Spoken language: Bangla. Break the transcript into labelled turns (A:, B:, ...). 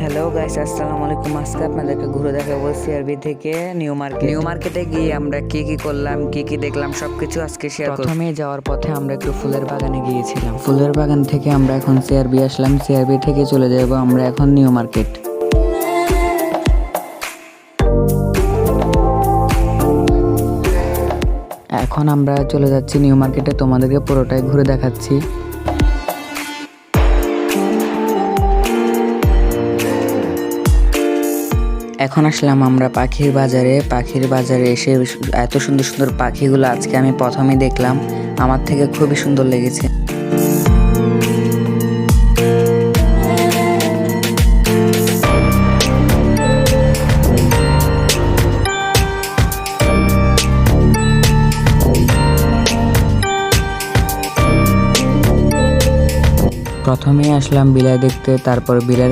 A: হ্যালো গাইস, আসসালামু আলাইকুম। আজকে আপনাদেরকে ঘুরে দেখাবো সিআরবি থেকে নিউ মার্কেটে গিয়ে আমরা কি কি করলাম, কি কি দেখলাম সবকিছু আজকে শেয়ার করব। প্রথমে যাওয়ার পথে আমরা একটু ফুলের বাগানে গিয়েছিলাম। ফুলের বাগান থেকে আমরা এখন সিআরবি আসলাম। সিআরবি থেকে চলে যাব আমরা এখন নিউ মার্কেট। এখন আমরা চলে যাচ্ছি নিউ মার্কেটে, তোমাদেরকে পুরোটাই ঘুরে দেখাচ্ছি। এখন আসলাম আমরা পাখির বাজারে এসে এত সুন্দর সুন্দর পাখিগুলো আজকে আমি প্রথমেই দেখলাম, আমার থেকে খুবই সুন্দর লেগেছে। প্রথমে আসলাম বিলাই দেখতে, তারপর বিলের